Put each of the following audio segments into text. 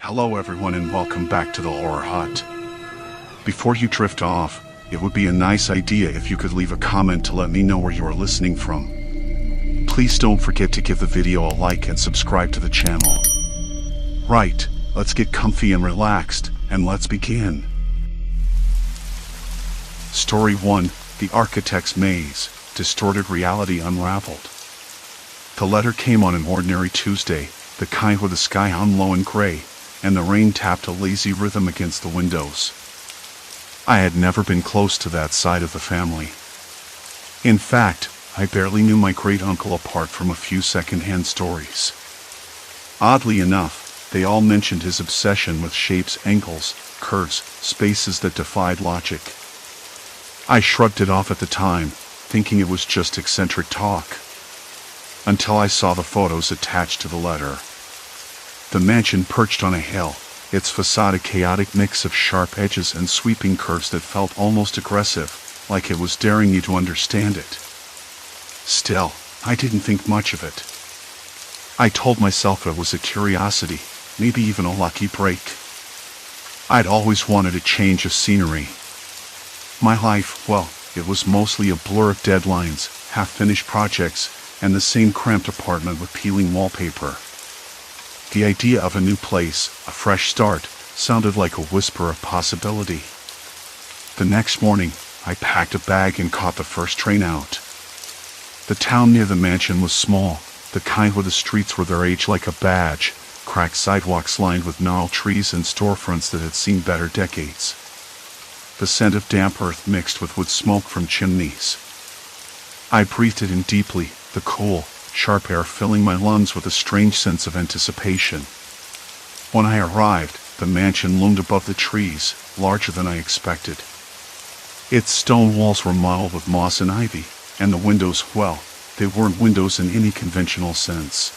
Hello everyone and welcome back to the Horror Hut. Before you drift off, it would be a nice idea if you could leave a comment to let me know where you are listening from. Please don't forget to give the video a like and subscribe to the channel. Right, let's get comfy and relaxed, and let's begin. Story 1, The Architect's Maze, Distorted Reality Unraveled. The letter came on an ordinary Tuesday, the kind with the sky hung low and gray, and the rain tapped a lazy rhythm against the windows. I had never been close to that side of the family. In fact, I barely knew my great-uncle apart from a few second-hand stories. Oddly enough, they all mentioned his obsession with shapes, angles, curves, spaces that defied logic. I shrugged it off at the time, thinking it was just eccentric talk. Until I saw the photos attached to the letter. The mansion perched on a hill, its facade a chaotic mix of sharp edges and sweeping curves that felt almost aggressive, like it was daring you to understand it. Still, I didn't think much of it. I told myself it was a curiosity, maybe even a lucky break. I'd always wanted a change of scenery. My life, well, it was mostly a blur of deadlines, half-finished projects, and the same cramped apartment with peeling wallpaper. The idea of a new place, a fresh start, sounded like a whisper of possibility. The next morning, I packed a bag and caught the first train out. The town near the mansion was small, the kind where the streets were their age like a badge, cracked sidewalks lined with gnarled trees and storefronts that had seen better decades. The scent of damp earth mixed with wood smoke from chimneys. I breathed it in deeply, the cool, sharp air filling my lungs with a strange sense of anticipation. When I arrived, the mansion loomed above the trees, larger than I expected. Its stone walls were mottled with moss and ivy, and the windows, well, they weren't windows in any conventional sense.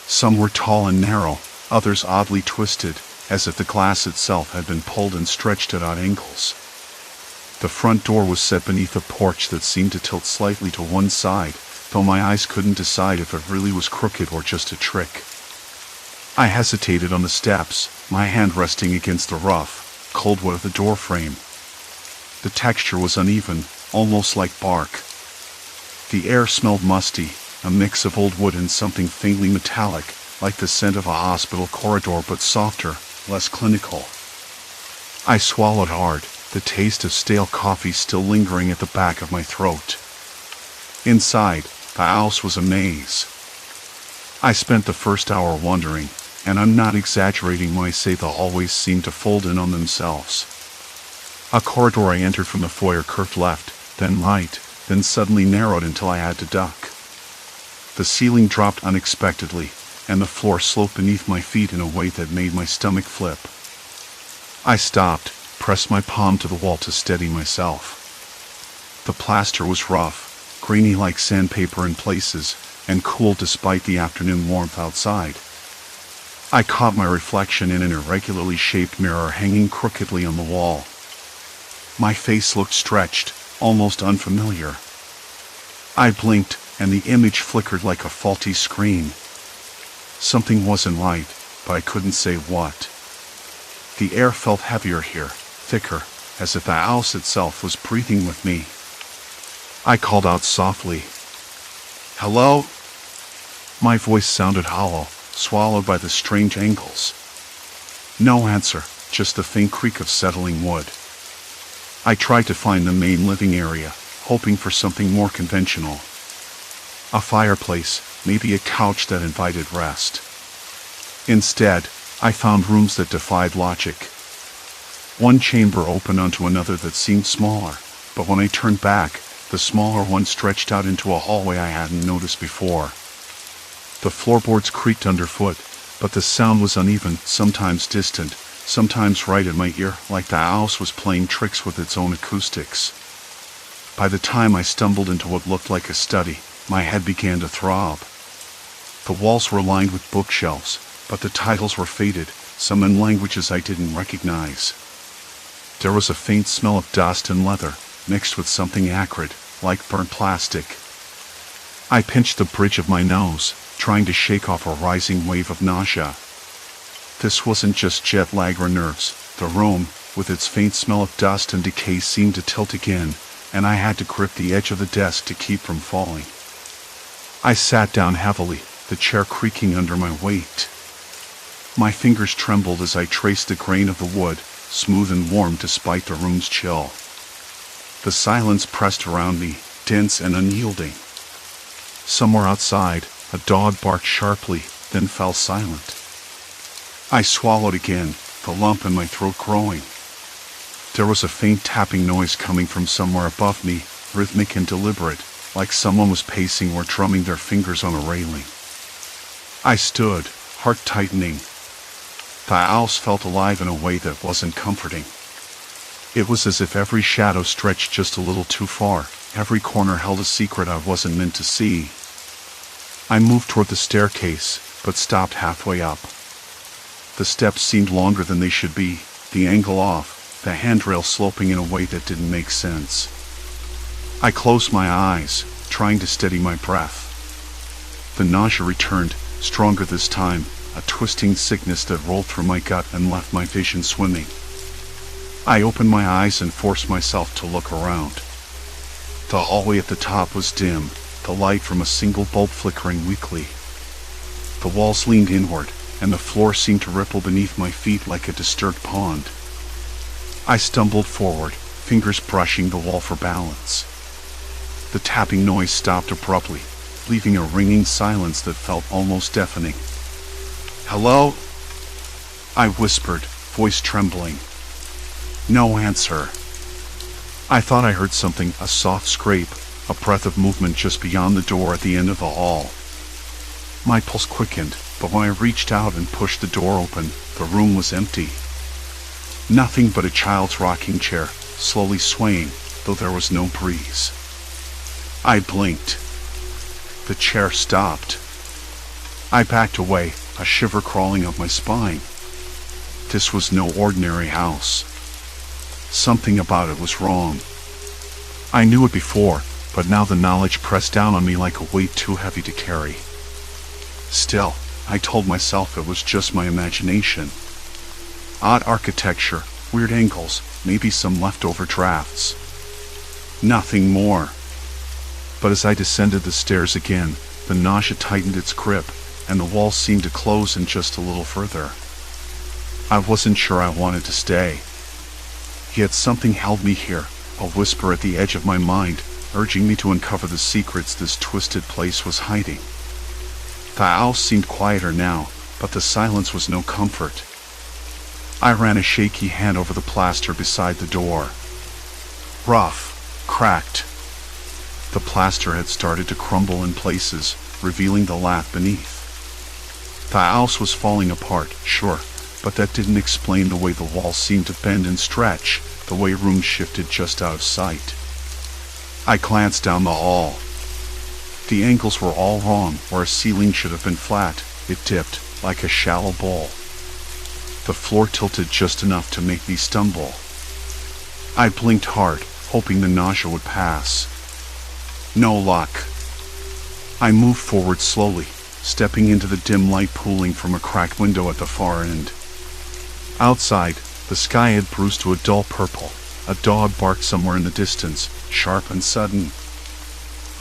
Some were tall and narrow, others oddly twisted, as if the glass itself had been pulled and stretched at odd angles. The front door was set beneath a porch that seemed to tilt slightly to one side, though my eyes couldn't decide if it really was crooked or just a trick. I hesitated on the steps, my hand resting against the rough, cold wood of the door frame. The texture was uneven, almost like bark. The air smelled musty, a mix of old wood and something faintly metallic, like the scent of a hospital corridor but softer, less clinical. I swallowed hard, the taste of stale coffee still lingering at the back of my throat. Inside, the house was a maze. I spent the first hour wondering, and I'm not exaggerating when I say the hallways seemed to fold in on themselves. A corridor I entered from the foyer curved left, then right, then suddenly narrowed until I had to duck. The ceiling dropped unexpectedly, and the floor sloped beneath my feet in a way that made my stomach flip. I stopped, pressed my palm to the wall to steady myself. The plaster was rough, grainy like sandpaper in places, and cool despite the afternoon warmth outside. I caught my reflection in an irregularly shaped mirror hanging crookedly on the wall. My face looked stretched, almost unfamiliar. I blinked, and the image flickered like a faulty screen. Something wasn't right, but I couldn't say what. The air felt heavier here, thicker, as if the house itself was breathing with me. I called out softly, "Hello?" My voice sounded hollow, swallowed by the strange angles. No answer, just the faint creak of settling wood. I tried to find the main living area, hoping for something more conventional. A fireplace, maybe a couch that invited rest. Instead, I found rooms that defied logic. One chamber opened onto another that seemed smaller, but when I turned back, the smaller one stretched out into a hallway I hadn't noticed before. The floorboards creaked underfoot, but the sound was uneven, sometimes distant, sometimes right at my ear, like the house was playing tricks with its own acoustics. By the time I stumbled into what looked like a study, my head began to throb. The walls were lined with bookshelves, but the titles were faded, some in languages I didn't recognize. There was a faint smell of dust and leather, mixed with something acrid, like burnt plastic. I pinched the bridge of my nose, trying to shake off a rising wave of nausea. This wasn't just jet lag or nerves. The room, with its faint smell of dust and decay, seemed to tilt again, and I had to grip the edge of the desk to keep from falling. I sat down heavily, the chair creaking under my weight. My fingers trembled as I traced the grain of the wood, smooth and warm despite the room's chill. The silence pressed around me, dense and unyielding. Somewhere outside, a dog barked sharply, then fell silent. I swallowed again, the lump in my throat growing. There was a faint tapping noise coming from somewhere above me, rhythmic and deliberate, like someone was pacing or drumming their fingers on a railing. I stood, heart tightening. The house felt alive in a way that wasn't comforting. It was as if every shadow stretched just a little too far, every corner held a secret I wasn't meant to see. I moved toward the staircase, but stopped halfway up. The steps seemed longer than they should be, the angle off, the handrail sloping in a way that didn't make sense. I closed my eyes, trying to steady my breath. The nausea returned, stronger this time, a twisting sickness that rolled through my gut and left my vision swimming. I opened my eyes and forced myself to look around. The hallway at the top was dim, the light from a single bulb flickering weakly. The walls leaned inward, and the floor seemed to ripple beneath my feet like a disturbed pond. I stumbled forward, fingers brushing the wall for balance. The tapping noise stopped abruptly, leaving a ringing silence that felt almost deafening. "Hello?" I whispered, voice trembling. No answer. I thought I heard something, a soft scrape, a breath of movement just beyond the door at the end of the hall. My pulse quickened, but when I reached out and pushed the door open, the room was empty. Nothing but a child's rocking chair, slowly swaying, though there was no breeze. I blinked. The chair stopped. I backed away, a shiver crawling up my spine. This was no ordinary house. Something about it was wrong. I knew it before, but now the knowledge pressed down on me like a weight too heavy to carry. Still, I told myself it was just my imagination. Odd architecture, weird angles, maybe some leftover drafts. Nothing more. But as I descended the stairs again, the nausea tightened its grip, and the walls seemed to close in just a little further. I wasn't sure I wanted to stay. Yet something held me here, a whisper at the edge of my mind, urging me to uncover the secrets this twisted place was hiding. The house seemed quieter now, but the silence was no comfort. I ran a shaky hand over the plaster beside the door. Rough, cracked. The plaster had started to crumble in places, revealing the lath beneath. The house was falling apart, sure, but that didn't explain the way the walls seemed to bend and stretch, the way rooms shifted just out of sight. I glanced down the hall. The angles were all wrong. Where a ceiling should have been flat, it dipped, like a shallow bowl. The floor tilted just enough to make me stumble. I blinked hard, hoping the nausea would pass. No luck. I moved forward slowly, stepping into the dim light pooling from a cracked window at the far end. Outside, the sky had bruised to a dull purple. A dog barked somewhere in the distance, sharp and sudden.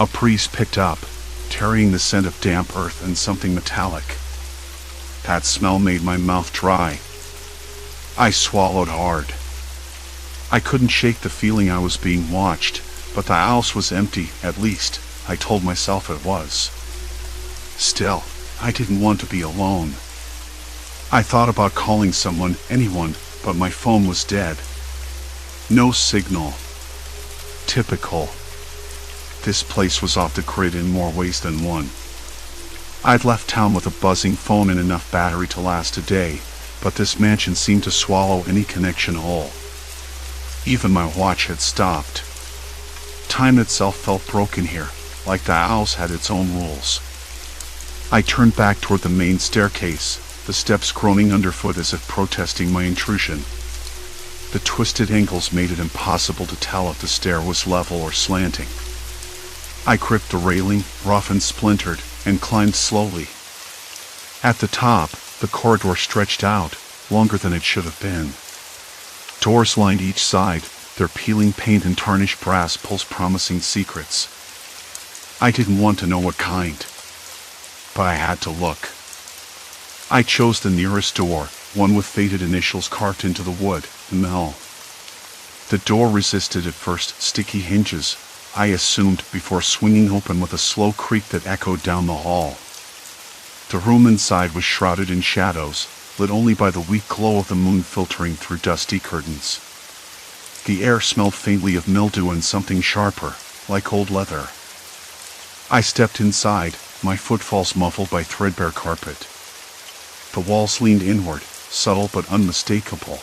A breeze picked up, carrying the scent of damp earth and something metallic. That smell made my mouth dry. I swallowed hard. I couldn't shake the feeling I was being watched, but the house was empty, at least, I told myself it was. Still, I didn't want to be alone. I thought about calling someone, anyone, but my phone was dead. No signal. Typical. This place was off the grid in more ways than one. I'd left town with a buzzing phone and enough battery to last a day, but this mansion seemed to swallow any connection whole. Even my watch had stopped. Time itself felt broken here, like the house had its own rules. I turned back toward the main staircase, the steps groaning underfoot as if protesting my intrusion. The twisted angles made it impossible to tell if the stair was level or slanting. I gripped the railing, rough and splintered, and climbed slowly. At the top, The corridor stretched out, longer than it should have been. Doors lined each side, their peeling paint and tarnished brass pulls promising secrets. I didn't want to know what kind, but I had to look. I chose the nearest door, one with faded initials carved into the wood, Mel. The door resisted at first, sticky hinges, I assumed, before swinging open with a slow creak that echoed down the hall. The room inside was shrouded in shadows, lit only by the weak glow of the moon filtering through dusty curtains. The air smelled faintly of mildew and something sharper, like old leather. I stepped inside, my footfalls muffled by threadbare carpet. The walls leaned inward, subtle but unmistakable.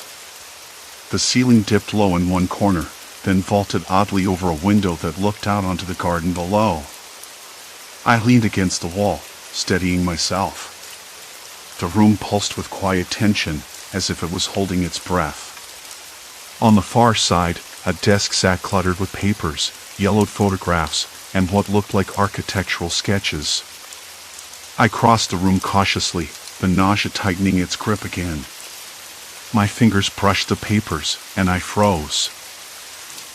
The ceiling dipped low in one corner, then vaulted oddly over a window that looked out onto the garden below. I leaned against the wall, steadying myself. The room pulsed with quiet tension, as if it was holding its breath. On the far side, a desk sat cluttered with papers, yellowed photographs, and what looked like architectural sketches. I crossed the room cautiously, the nausea tightening its grip again. My fingers brushed the papers, and I froze.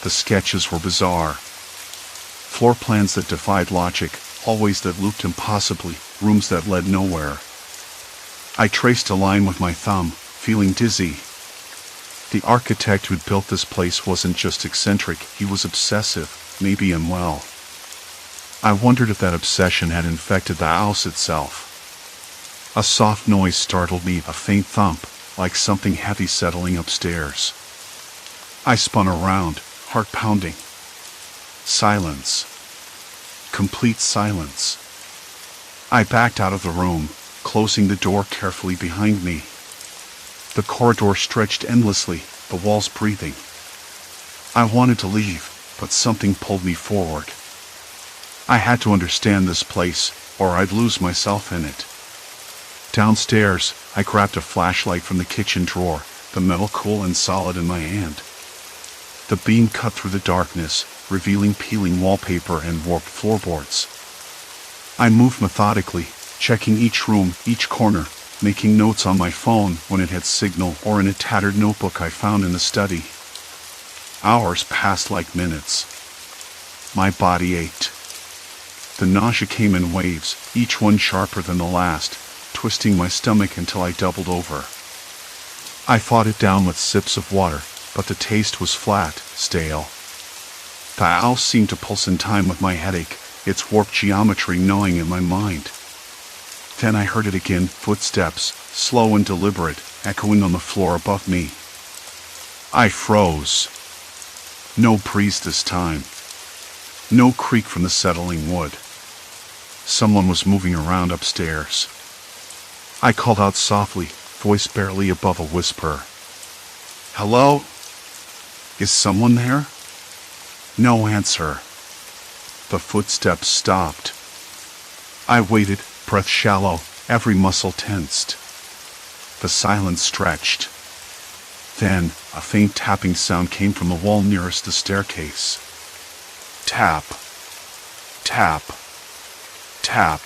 The sketches were bizarre. Floor plans that defied logic, hallways that looped impossibly, rooms that led nowhere. I traced a line with my thumb, feeling dizzy. The architect who'd built this place wasn't just eccentric, he was obsessive, maybe unwell. I wondered if that obsession had infected the house itself. A soft noise startled me, a faint thump, like something heavy settling upstairs. I spun around, heart pounding. Silence. Complete silence. I backed out of the room, closing the door carefully behind me. The corridor stretched endlessly, the walls breathing. I wanted to leave, but something pulled me forward. I had to understand this place, or I'd lose myself in it. Downstairs, I grabbed a flashlight from the kitchen drawer, the metal cool and solid in my hand. The beam cut through the darkness, revealing peeling wallpaper and warped floorboards. I moved methodically, checking each room, each corner, making notes on my phone when it had signal or in a tattered notebook I found in the study. Hours passed like minutes. My body ached. The nausea came in waves, each one sharper than the last, twisting my stomach until I doubled over. I fought it down with sips of water, but the taste was flat, stale. The house seemed to pulse in time with my headache, its warped geometry gnawing at my mind. Then I heard it again, footsteps, slow and deliberate, echoing on the floor above me. I froze. No breeze this time. No creak from the settling wood. Someone was moving around upstairs. I called out softly, voice barely above a whisper. "Hello? Is someone there?" No answer. The footsteps stopped. I waited, breath shallow, every muscle tensed. The silence stretched. Then, a faint tapping sound came from the wall nearest the staircase. Tap. Tap. Tap.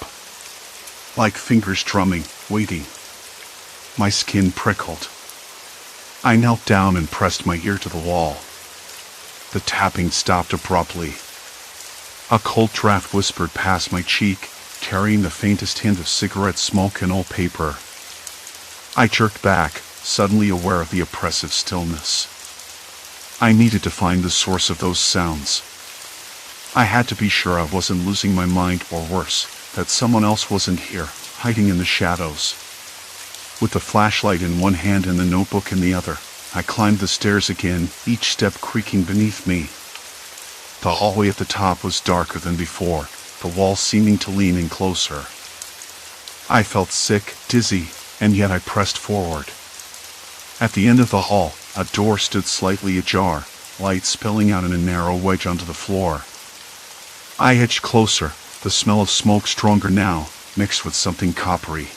Like fingers drumming, waiting. My skin prickled. I knelt down and pressed my ear to the wall. The tapping stopped abruptly. A cold draft whispered past my cheek, carrying the faintest hint of cigarette smoke and old paper. I jerked back, suddenly aware of the oppressive stillness. I needed to find the source of those sounds. I had to be sure I wasn't losing my mind, or worse, that someone else wasn't here, hiding in the shadows. With the flashlight in one hand and the notebook in the other, I climbed the stairs again, each step creaking beneath me. The hallway at the top was darker than before, the walls seeming to lean in closer. I felt sick, dizzy, and yet I pressed forward. At the end of the hall, a door stood slightly ajar, light spilling out in a narrow wedge onto the floor. I edged closer, the smell of smoke stronger now, mixed with something coppery.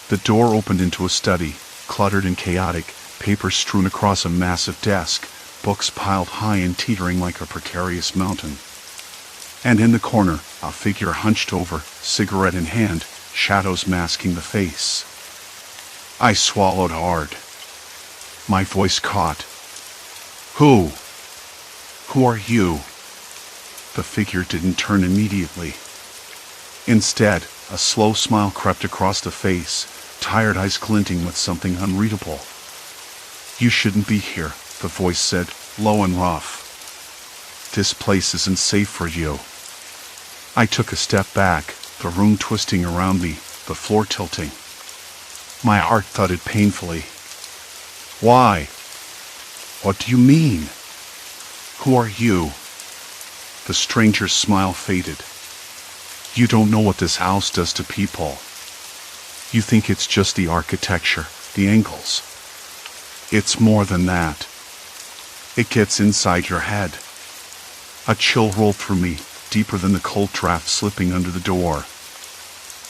The door opened into a study, cluttered and chaotic, papers strewn across a massive desk, books piled high and teetering like a precarious mountain. And in the corner, a figure hunched over, cigarette in hand, shadows masking the face. I swallowed hard. My voice caught. Who? Who are you? The figure didn't turn immediately. Instead, a slow smile crept across the face, tired eyes glinting with something unreadable. You shouldn't be here, the voice said, low and rough. This place isn't safe for you. I took a step back, the room twisting around me, the floor tilting. My heart thudded painfully. Why? What do you mean? Who are you? The stranger's smile faded. You don't know what this house does to people. You think it's just the architecture, the angles. It's more than that. It gets inside your head. A chill rolled through me, deeper than the cold draft slipping under the door.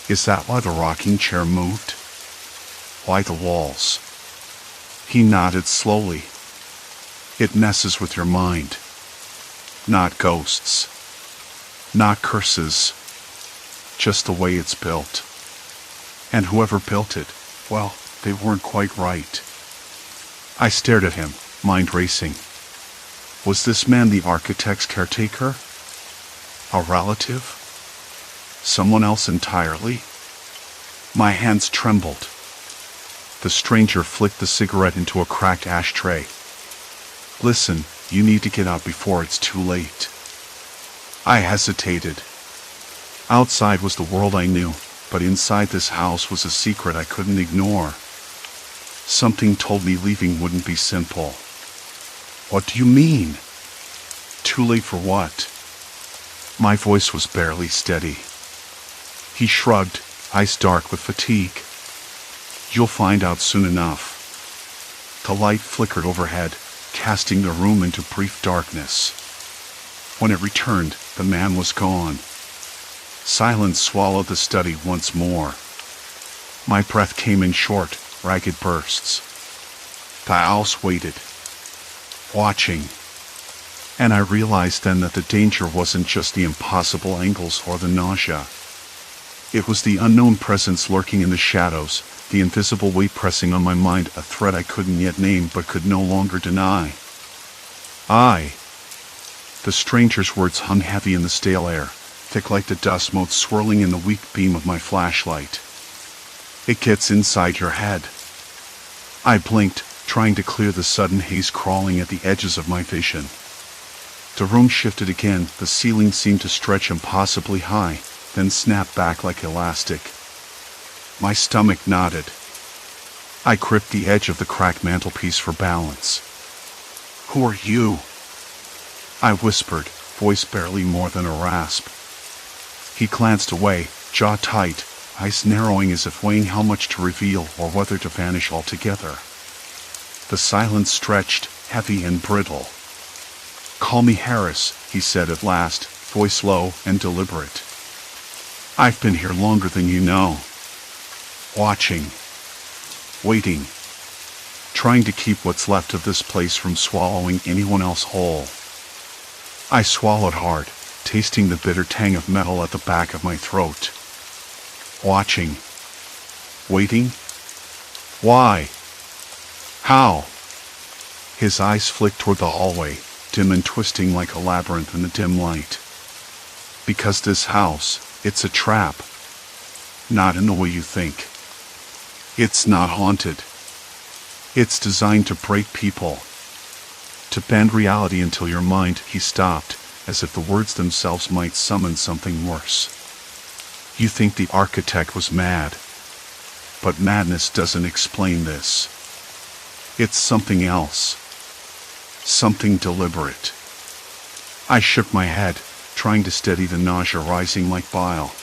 Is that why the rocking chair moved? Why the walls? He nodded slowly. It messes with your mind. Not ghosts. Not curses. Just the way it's built. And whoever built it, well, they weren't quite right. I stared at him, mind racing. Was this man the architect's caretaker? A relative? Someone else entirely? My hands trembled. The stranger flicked the cigarette into a cracked ashtray. Listen, you need to get out before it's too late. I hesitated. Outside was the world I knew, but inside this house was a secret I couldn't ignore. Something told me leaving wouldn't be simple. What do you mean? Too late for what? My voice was barely steady. He shrugged, eyes dark with fatigue. You'll find out soon enough. The light flickered overhead, casting the room into brief darkness. When it returned, the man was gone. Silence swallowed the study once more. My breath came in short, ragged bursts. The house waited, watching. And I realized then that the danger wasn't just the impossible angles or the nausea. It was the unknown presence lurking in the shadows, the invisible weight pressing on my mind, a threat I couldn't yet name but could no longer deny. The stranger's words hung heavy in the stale air, thick like the dust motes swirling in the weak beam of my flashlight. It gets inside your head. I blinked, trying to clear the sudden haze crawling at the edges of my vision. The room shifted again, the ceiling seemed to stretch impossibly high, then snap back like elastic. My stomach knotted. I gripped the edge of the cracked mantelpiece for balance. Who are you? I whispered, voice barely more than a rasp. He glanced away, jaw tight, eyes narrowing as if weighing how much to reveal or whether to vanish altogether. The silence stretched, heavy and brittle. Call me Harris, he said at last, voice low and deliberate. I've been here longer than you know. Watching. Waiting. Trying to keep what's left of this place from swallowing anyone else whole. I swallowed hard, tasting the bitter tang of metal at the back of my throat. Watching. Waiting. Why? How? His eyes flicked toward the hallway, dim and twisting like a labyrinth in the dim light. Because this house, it's a trap. Not in the way you think. It's not haunted. It's designed to break people. To bend reality until your mind, he stopped, as if the words themselves might summon something worse. You think the architect was mad. But madness doesn't explain this. It's something else. Something deliberate. I shook my head, trying to steady the nausea rising like bile.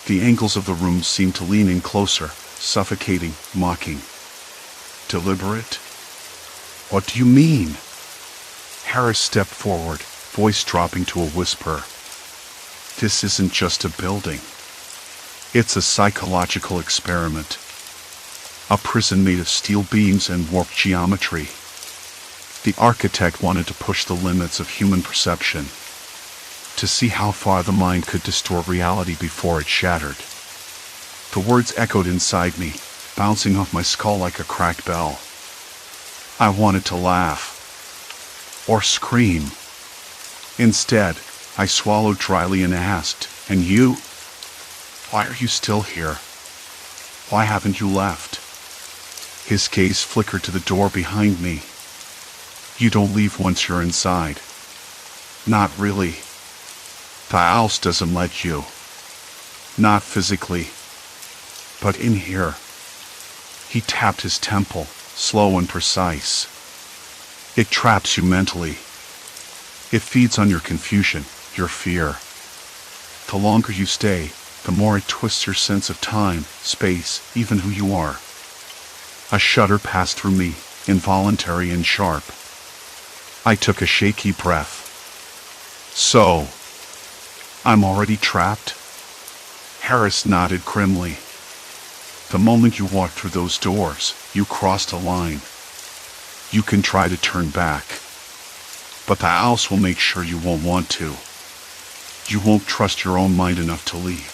The angles of the room seemed to lean in closer, suffocating, mocking. Deliberate? What do you mean? Harris stepped forward, voice dropping to a whisper. This isn't just a building. It's a psychological experiment. A prison made of steel beams and warped geometry. The architect wanted to push the limits of human perception, to see how far the mind could distort reality before it shattered. The words echoed inside me, bouncing off my skull like a cracked bell. I wanted to laugh. Or scream. Instead, I swallowed dryly and asked, "And you? Why are you still here? Why haven't you left?" His gaze flickered to the door behind me. "You don't leave once you're inside." "Not really. The house doesn't let you. Not physically. But in here." He tapped his temple, slow and precise. "It traps you mentally. It feeds on your confusion, your fear. The longer you stay, the more it twists your sense of time, space, even who you are." A shudder passed through me, involuntary and sharp. I took a shaky breath. "So, I'm already trapped?" Harris nodded grimly. "The moment you walked through those doors, you crossed a line. You can try to turn back, but the house will make sure you won't want to. You won't trust your own mind enough to leave."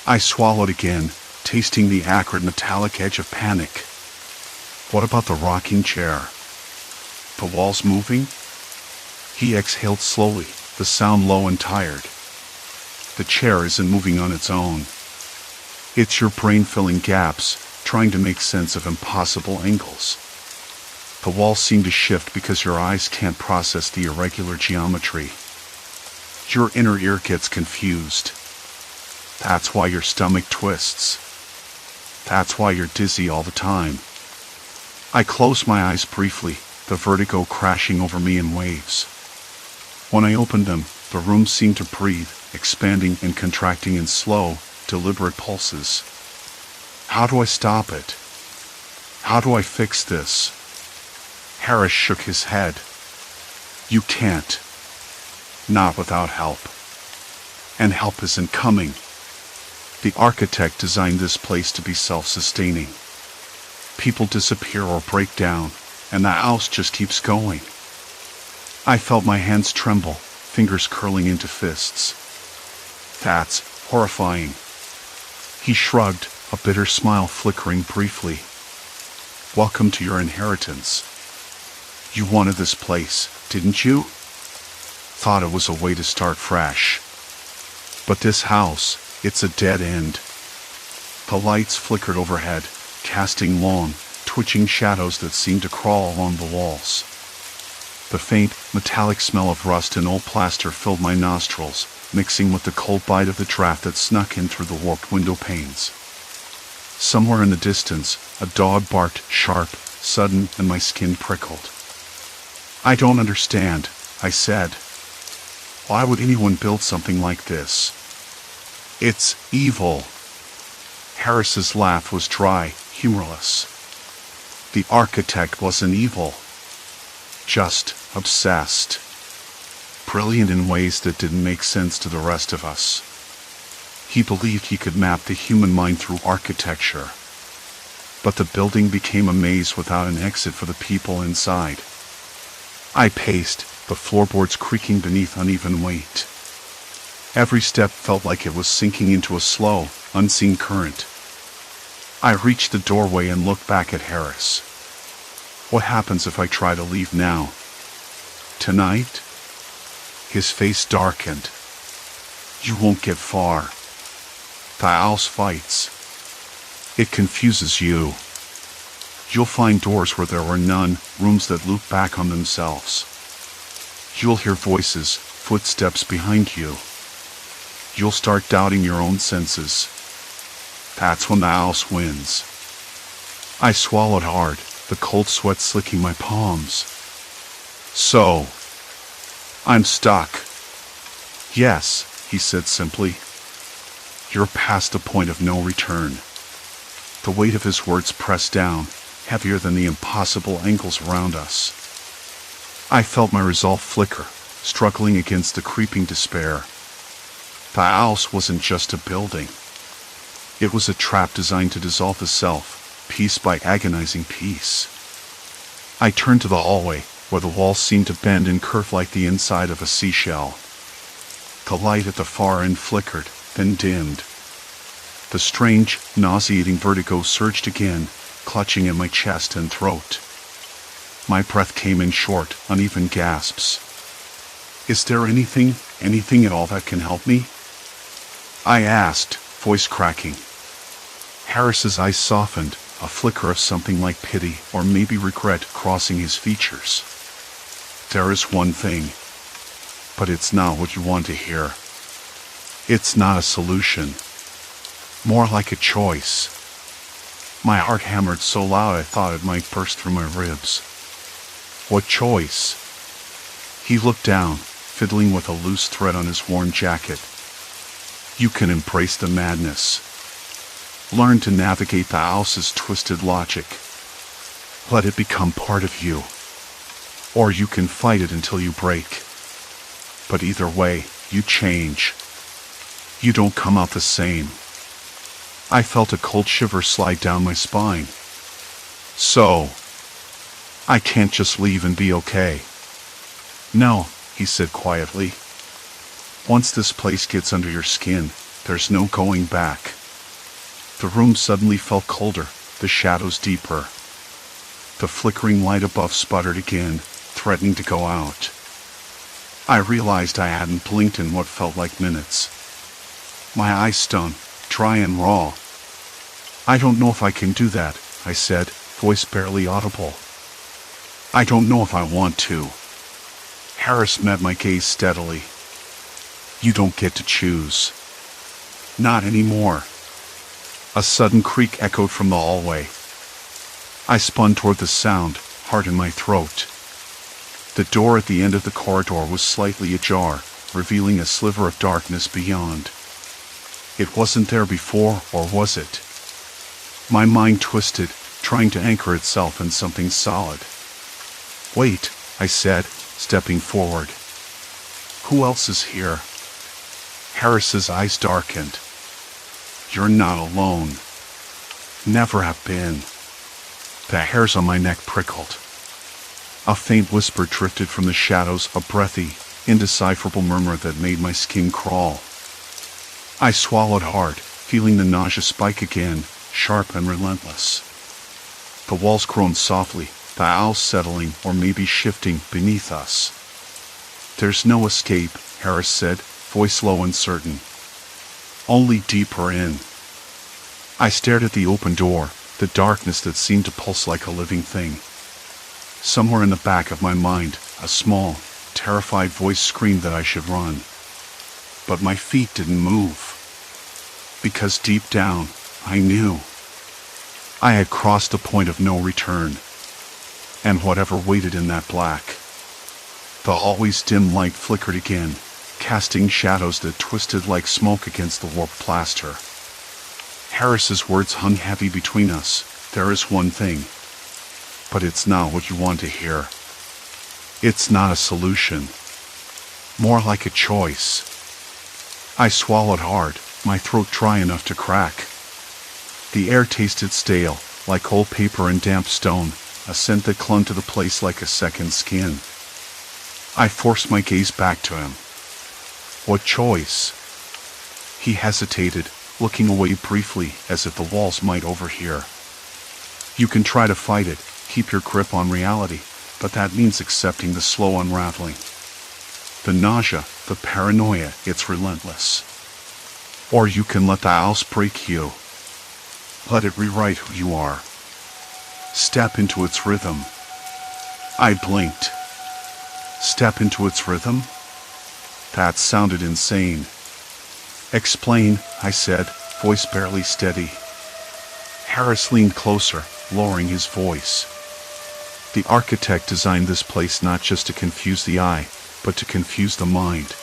I swallowed again, tasting the acrid metallic edge of panic. "What about the rocking chair? The walls moving?" He exhaled slowly, the sound low and tired. "The chair isn't moving on its own. It's your brain filling gaps, trying to make sense of impossible angles. The walls seem to shift because your eyes can't process the irregular geometry. Your inner ear gets confused. That's why your stomach twists. That's why you're dizzy all the time." I closed my eyes briefly, the vertigo crashing over me in waves. When I opened them, the room seemed to breathe, expanding and contracting in slow, deliberate pulses. How do I stop it? How do I fix this? Harris shook his head. "You can't. Not without help. And help isn't coming. The architect designed this place to be self-sustaining. People disappear or break down, and the house just keeps going." I felt my hands tremble, fingers curling into fists. "That's horrifying." He shrugged, a bitter smile flickering briefly. "Welcome to your inheritance. You wanted this place, didn't you? Thought it was a way to start fresh. But this house, it's a dead end." The lights flickered overhead, casting long, twitching shadows that seemed to crawl along the walls. The faint, metallic smell of rust and old plaster filled my nostrils, mixing with the cold bite of the draft that snuck in through the warped window panes. Somewhere in the distance, a dog barked sharp, sudden, and my skin prickled. "I don't understand," I said. "Why would anyone build something like this? It's evil." Harris's laugh was dry, humorless. "The architect wasn't evil. Just obsessed. Brilliant in ways that didn't make sense to the rest of us. He believed he could map the human mind through architecture. But the building became a maze without an exit for the people inside." I paced, the floorboards creaking beneath uneven weight. Every step felt like it was sinking into a slow, unseen current. I reached the doorway and looked back at Harris. "What happens if I try to leave now? Tonight?" His face darkened. "You won't get far. The house fights. It confuses you. You'll find doors where there were none, rooms that loop back on themselves. You'll hear voices, footsteps behind you. You'll start doubting your own senses. That's when the house wins." I swallowed hard, the cold sweat slicking my palms. "So, I'm stuck." "Yes," he said simply. "You're past the point of no return." The weight of his words pressed down, heavier than the impossible angles around us. I felt my resolve flicker, struggling against the creeping despair. The house wasn't just a building. It was a trap designed to dissolve the self, piece by agonizing piece. I turned to the hallway, where the walls seemed to bend and curve like the inside of a seashell. The light at the far end flickered, then dimmed. The strange, nauseating vertigo surged again, clutching at my chest and throat. My breath came in short, uneven gasps. Is there anything at all that can help me? I asked, voice cracking. Harris's eyes softened, a flicker of something like pity or maybe regret crossing his features. There is one thing, but it's not what you want to hear. It's not a solution. More like a choice. My heart hammered so loud I thought it might burst through my ribs. What choice? He looked down, fiddling with a loose thread on his worn jacket. You can embrace the madness. Learn to navigate the house's twisted logic. Let it become part of you. Or you can fight it until you break. But either way, you change. You don't come out the same. I felt a cold shiver slide down my spine. So, I can't just leave and be okay. No, he said quietly. Once this place gets under your skin, there's no going back. The room suddenly felt colder, the shadows deeper. The flickering light above sputtered again, threatening to go out. I realized I hadn't blinked in what felt like minutes. My eyes stung, dry and raw. I don't know if I can do that, I said, voice barely audible. I don't know if I want to. Harris met my gaze steadily. You don't get to choose. Not anymore. A sudden creak echoed from the hallway. I spun toward the sound, heart in my throat. The door at the end of the corridor was slightly ajar, revealing a sliver of darkness beyond. It wasn't there before, or was it? My mind twisted, trying to anchor itself in something solid. Wait, I said, stepping forward. Who else is here? Harris's eyes darkened. You're not alone. Never have been. The hairs on my neck prickled. A faint whisper drifted from the shadows, a breathy, indecipherable murmur that made my skin crawl. I swallowed hard, feeling the nausea spike again, sharp and relentless. The walls groaned softly, the owls settling or maybe shifting beneath us. There's no escape, Harris said, voice low and certain. Only deeper in. I stared at the open door, the darkness that seemed to pulse like a living thing. Somewhere in the back of my mind, a small, terrified voice screamed that I should run. But my feet didn't move. Because deep down, I knew. I had crossed the point of no return. And whatever waited in that black. The always dim light flickered again, casting shadows that twisted like smoke against the warped plaster. Harris's words hung heavy between us. There is one thing. But it's not what you want to hear. It's not a solution. More like a choice. I swallowed hard, my throat dry enough to crack. The air tasted stale, like old paper and damp stone, a scent that clung to the place like a second skin. I forced my gaze back to him. What choice? He hesitated, looking away briefly as if the walls might overhear. You can try to fight it, keep your grip on reality, but that means accepting the slow unraveling. The nausea, the paranoia, it's relentless. Or you can let the house break you. Let it rewrite who you are. Step into its rhythm. I blinked. Step into its rhythm? That sounded insane. Explain, I said, voice barely steady. Harris leaned closer, lowering his voice. The architect designed this place not just to confuse the eye, but to confuse the mind.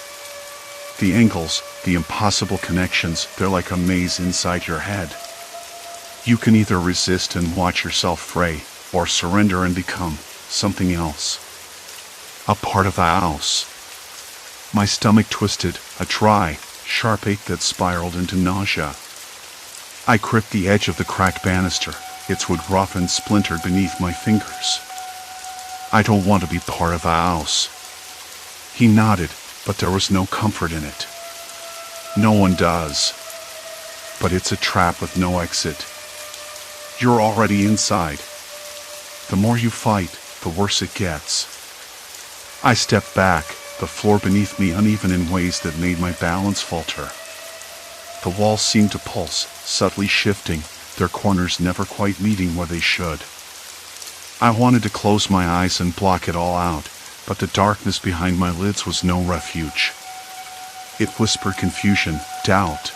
The angles, the impossible connections, they're like a maze inside your head. You can either resist and watch yourself fray, or surrender and become something else. A part of the house. My stomach twisted, a dry, sharp ache that spiraled into nausea. I gripped the edge of the cracked banister, its wood rough and splintered beneath my fingers. I don't want to be part of the house. He nodded, but there was no comfort in it. No one does. but it's a trap with no exit. You're already inside. The more you fight, the worse it gets. I stepped back, the floor beneath me uneven in ways that made my balance falter. The walls seemed to pulse, subtly shifting, their corners never quite meeting where they should. I wanted to close my eyes and block it all out, but the darkness behind my lids was no refuge. It whispered confusion, doubt.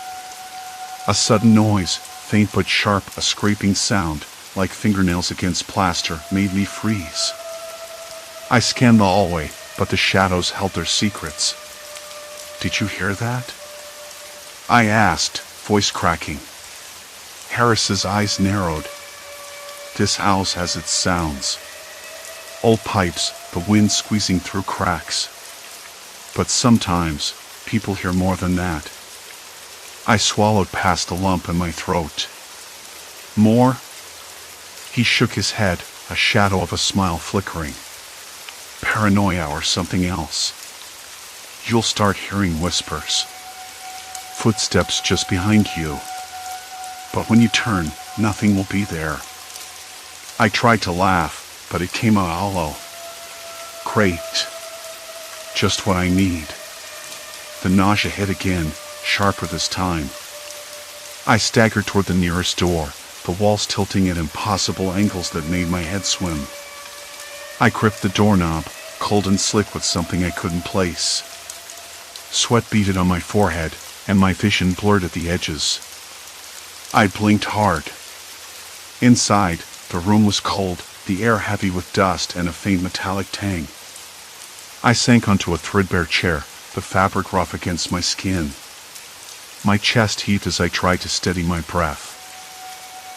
A sudden noise, faint but sharp, a scraping sound, like fingernails against plaster, made me freeze. I scanned the hallway, but the shadows held their secrets. Did you hear that? I asked, voice cracking. Harris's eyes narrowed. This house has its sounds. Old pipes, the wind squeezing through cracks. But sometimes, people hear more than that. I swallowed past the lump in my throat. More? He shook his head, a shadow of a smile flickering. Paranoia or something else. You'll start hearing whispers. Footsteps just behind you. But when you turn, nothing will be there. I tried to laugh, but it came out hollow. Great. Just what I need. The nausea hit again, sharper this time. I staggered toward the nearest door, the walls tilting at impossible angles that made my head swim. I gripped the doorknob, cold and slick with something I couldn't place. Sweat beaded on my forehead, and my vision blurred at the edges. I blinked hard. Inside, the room was cold, the air heavy with dust and a faint metallic tang. I sank onto a threadbare chair, the fabric rough against my skin. My chest heaved as I tried to steady my breath.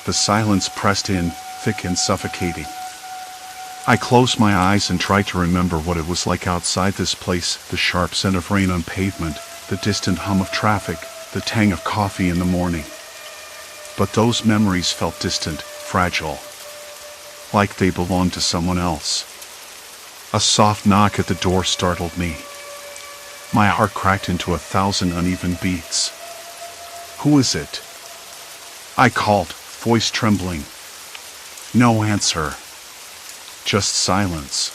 The silence pressed in, thick and suffocating. I closed my eyes and tried to remember what it was like outside this place, the sharp scent of rain on pavement, the distant hum of traffic, the tang of coffee in the morning. But those memories felt distant, fragile. Like they belonged to someone else. A soft knock at the door startled me. My heart cracked into 1,000 uneven beats. Who is it? I called, voice trembling. No answer. Just silence.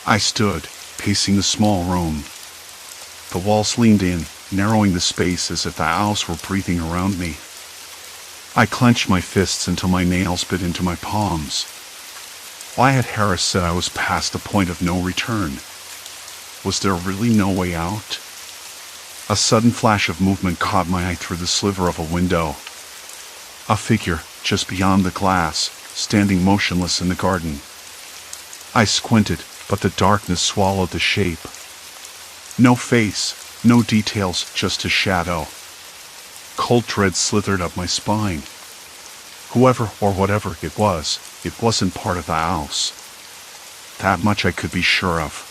I stood, pacing the small room. The walls leaned in, narrowing the space as if the owls were breathing around me. I clenched my fists until my nails bit into my palms. Why had Harris said I was past the point of no return? Was there really no way out? A sudden flash of movement caught my eye through the sliver of a window. A figure, just beyond the glass, standing motionless in the garden. I squinted, but the darkness swallowed the shape. No face, no details, just a shadow. Cold dread slithered up my spine. Whoever or whatever it wasn't part of the house. That much I could be sure of.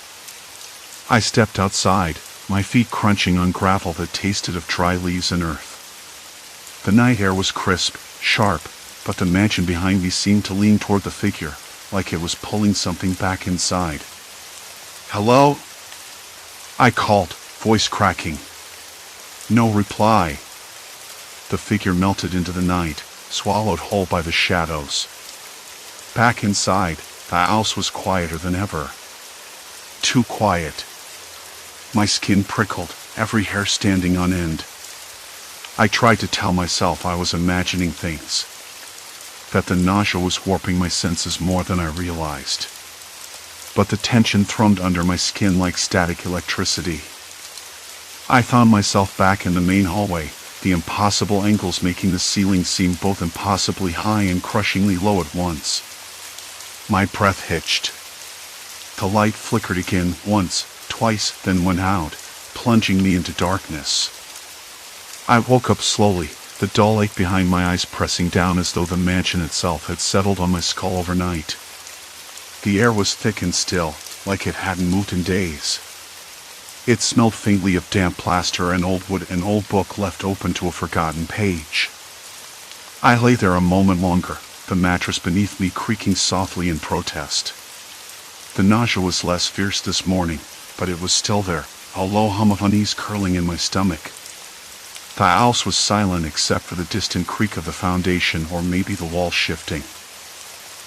I stepped outside, my feet crunching on gravel that tasted of dry leaves and earth. The night air was crisp, sharp, but the mansion behind me seemed to lean toward the figure, like it was pulling something back inside. Hello? I called, voice cracking. No reply. The figure melted into the night, swallowed whole by the shadows. Back inside, the house was quieter than ever. Too quiet. My skin prickled, every hair standing on end. I tried to tell myself I was imagining things. That the nausea was warping my senses more than I realized. But the tension thrummed under my skin like static electricity. I found myself back in the main hallway, the impossible angles making the ceiling seem both impossibly high and crushingly low at once. My breath hitched. The light flickered again, once, twice, then went out, plunging me into darkness. I woke up slowly, the dull ache behind my eyes pressing down as though the mansion itself had settled on my skull overnight. The air was thick and still, like it hadn't moved in days. It smelled faintly of damp plaster and old wood, an old book left open to a forgotten page. I lay there a moment longer, the mattress beneath me creaking softly in protest. The nausea was less fierce this morning, but it was still there, a low hum of unease curling in my stomach. The house was silent except for the distant creak of the foundation or maybe the wall shifting.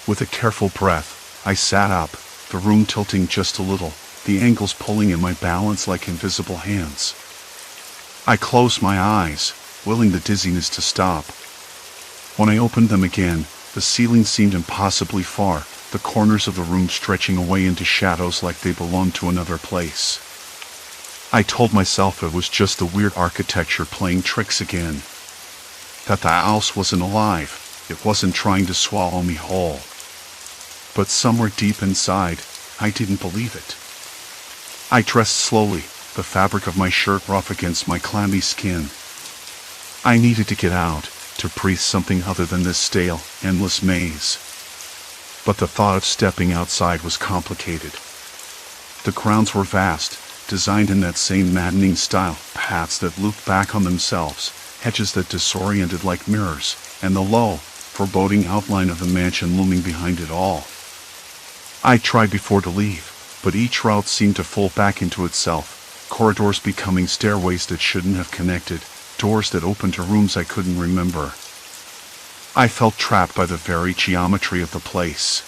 With a careful breath, I sat up, the room tilting just a little, the angles pulling in my balance like invisible hands. I closed my eyes, willing the dizziness to stop. When I opened them again, the ceiling seemed impossibly far, the corners of the room stretching away into shadows like they belonged to another place. I told myself it was just the weird architecture playing tricks again. That the house wasn't alive, it wasn't trying to swallow me whole. But somewhere deep inside, I didn't believe it. I dressed slowly, the fabric of my shirt rough against my clammy skin. I needed to get out, to breathe something other than this stale, endless maze. But the thought of stepping outside was complicated. The grounds were vast, designed in that same maddening style, paths that looped back on themselves, hedges that disoriented like mirrors, and the low, foreboding outline of the mansion looming behind it all. I tried before to leave, but each route seemed to fold back into itself, corridors becoming stairways that shouldn't have connected, doors that opened to rooms I couldn't remember. I felt trapped by the very geometry of the place.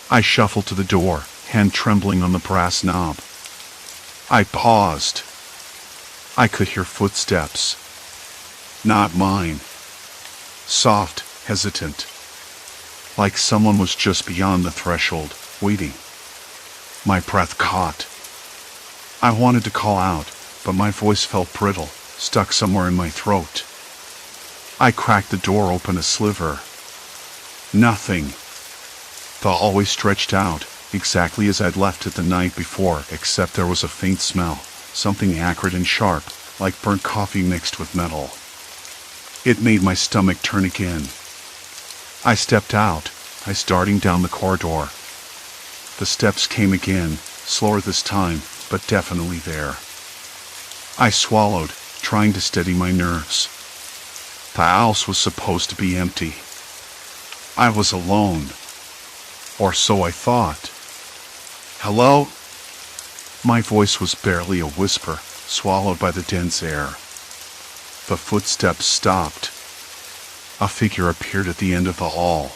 I shuffled to the door, hand trembling on the brass knob. I paused. I could hear footsteps. Not mine. Soft, hesitant. Like someone was just beyond the threshold, waiting. My breath caught. I wanted to call out, but my voice felt brittle, stuck somewhere in my throat. I cracked the door open a sliver. Nothing. The hallway stretched out, exactly as I'd left it the night before, except there was a faint smell, something acrid and sharp, like burnt coffee mixed with metal. It made my stomach turn again. I stepped out, starting down the corridor. The steps came again, slower this time, but definitely there. I swallowed, trying to steady my nerves. The house was supposed to be empty. I was alone. Or so I thought. Hello? My voice was barely a whisper, swallowed by the dense air. The footsteps stopped. A figure appeared at the end of the hall.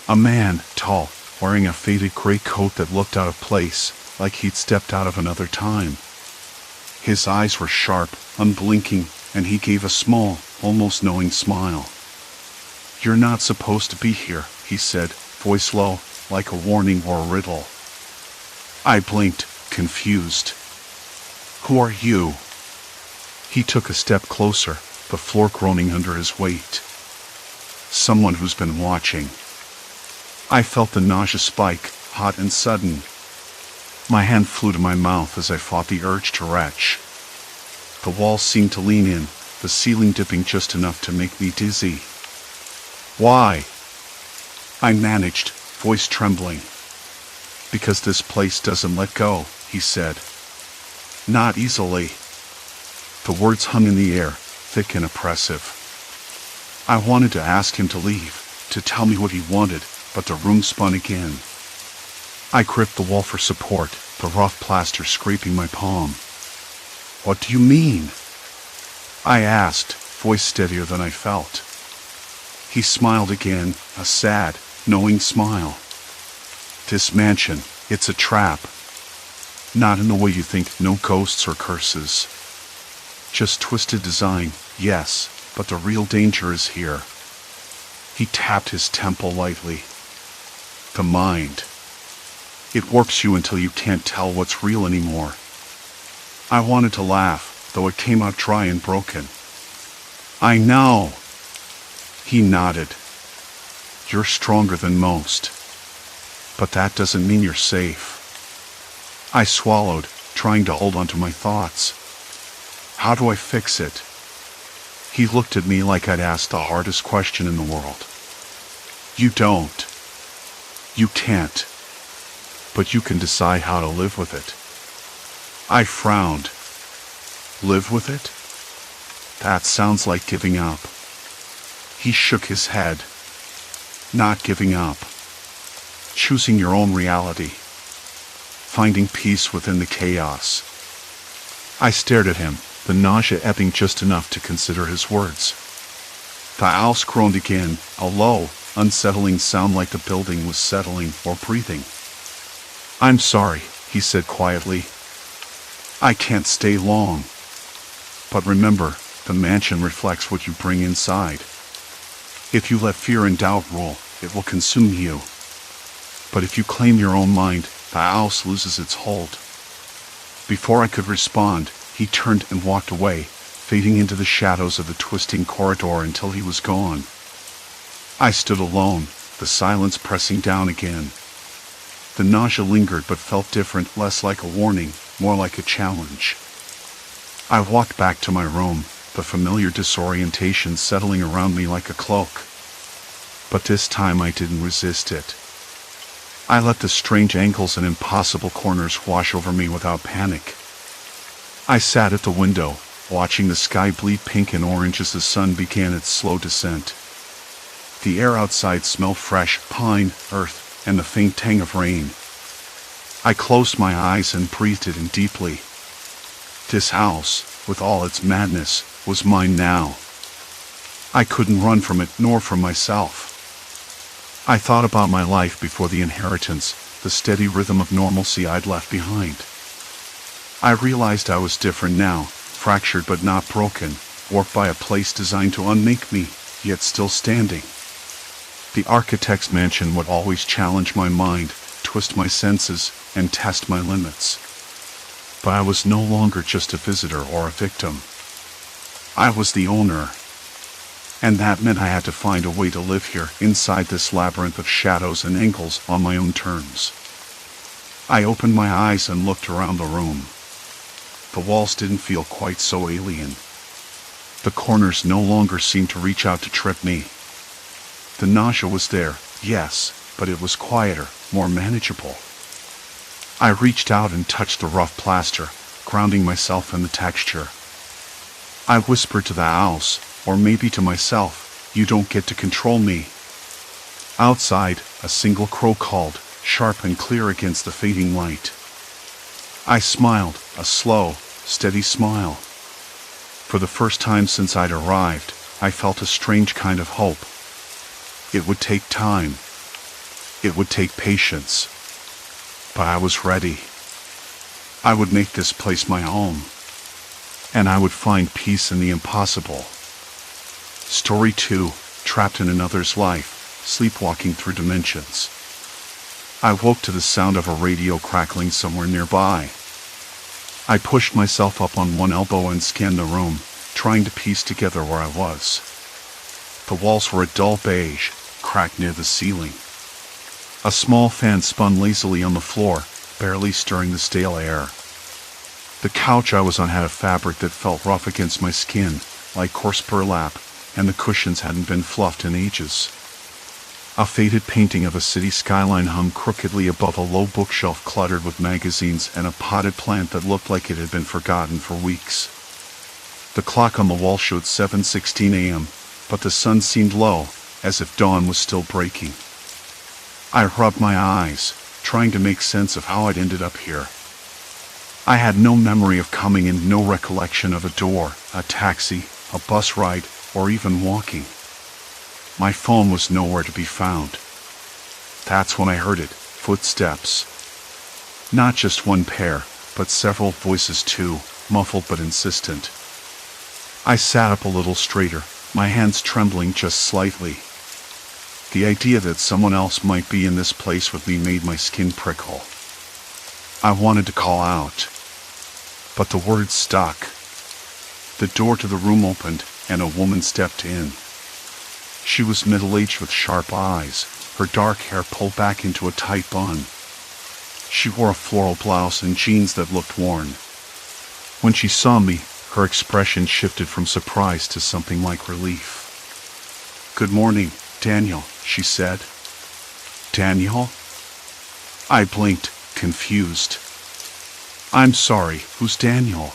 A man, tall, wearing a faded gray coat that looked out of place, like he'd stepped out of another time. His eyes were sharp, unblinking, and he gave a small, almost knowing smile. "You're not supposed to be here," he said, voice low, like a warning or a riddle. I blinked, confused. "Who are you?" He took a step closer, the floor groaning under his weight. "Someone who's been watching." I felt the nausea spike, hot and sudden. My hand flew to my mouth as I fought the urge to retch. The walls seemed to lean in, the ceiling dipping just enough to make me dizzy. "Why?" I managed, voice trembling. "Because this place doesn't let go," he said. "Not easily." The words hung in the air, thick and oppressive. I wanted to ask him to leave, to tell me what he wanted, but the room spun again. I gripped the wall for support, the rough plaster scraping my palm. "What do you mean?" I asked, voice steadier than I felt. He smiled again, a sad, knowing smile. "This mansion, it's a trap. Not in the way you think, no ghosts or curses. Just twisted design, yes, but the real danger is here." He tapped his temple lightly. "The mind. It warps you until you can't tell what's real anymore." I wanted to laugh, though it came out dry and broken. "I know." He nodded. "You're stronger than most. But that doesn't mean you're safe." I swallowed, trying to hold on to my thoughts. "How do I fix it?" He looked at me like I'd asked the hardest question in the world. "You don't. You can't. But you can decide how to live with it." I frowned. "Live with it? That sounds like giving up." He shook his head. "Not giving up. Choosing your own reality. Finding peace within the chaos." I stared at him, the nausea ebbing just enough to consider his words. The house groaned again, a low, unsettling sound like the building was settling or breathing. "I'm sorry," he said quietly. "I can't stay long. But remember, the mansion reflects what you bring inside. If you let fear and doubt rule, it will consume you. But if you claim your own mind, the house loses its hold." Before I could respond, he turned and walked away, fading into the shadows of the twisting corridor until he was gone. I stood alone, the silence pressing down again. The nausea lingered but felt different, less like a warning, more like a challenge. I walked back to my room, the familiar disorientation settling around me like a cloak. But this time I didn't resist it. I let the strange angles and impossible corners wash over me without panic. I sat at the window, watching the sky bleed pink and orange as the sun began its slow descent. The air outside smelled fresh, pine, earth, and the faint tang of rain. I closed my eyes and breathed it in deeply. This house, with all its madness, was mine now. I couldn't run from it, nor from myself. I thought about my life before the inheritance, the steady rhythm of normalcy I'd left behind. I realized I was different now, fractured but not broken, warped by a place designed to unmake me, yet still standing. The architect's mansion would always challenge my mind, twist my senses, and test my limits. But I was no longer just a visitor or a victim. I was the owner. And that meant I had to find a way to live here, inside this labyrinth of shadows and angles, on my own terms. I opened my eyes and looked around the room. The walls didn't feel quite so alien. The corners no longer seemed to reach out to trip me. The nausea was there, yes, but it was quieter, more manageable. I reached out and touched the rough plaster, grounding myself in the texture. I whispered to the house, or maybe to myself, "You don't get to control me." Outside, a single crow called, sharp and clear against the fading light. I smiled, a slow, steady smile. For the first time since I'd arrived, I felt a strange kind of hope. It would take time. It would take patience. But I was ready. I would make this place my home. And I would find peace in the impossible. Story 2, trapped in another's life, sleepwalking through dimensions. I woke to the sound of a radio crackling somewhere nearby. I pushed myself up on one elbow and scanned the room, trying to piece together where I was. The walls were a dull beige, cracked near the ceiling. A small fan spun lazily on the floor, barely stirring the stale air. The couch I was on had a fabric that felt rough against my skin, like coarse burlap, and the cushions hadn't been fluffed in ages. A faded painting of a city skyline hung crookedly above a low bookshelf cluttered with magazines and a potted plant that looked like it had been forgotten for weeks. The clock on the wall showed 7:16 a.m., but the sun seemed low, as if dawn was still breaking. I rubbed my eyes, trying to make sense of how I'd ended up here. I had no memory of coming in, no recollection of a door, a taxi, a bus ride, or even walking. My phone was nowhere to be found. That's when I heard it, footsteps. Not just one pair, but several voices too, muffled but insistent. I sat up a little straighter, my hands trembling just slightly. The idea that someone else might be in this place with me made my skin prickle. I wanted to call out, but the words stuck. The door to the room opened, and a woman stepped in. She was middle-aged with sharp eyes, her dark hair pulled back into a tight bun. She wore a floral blouse and jeans that looked worn. When she saw me, her expression shifted from surprise to something like relief. "Good morning, Daniel," she said. "Daniel?" I blinked, confused. "I'm sorry, who's Daniel?"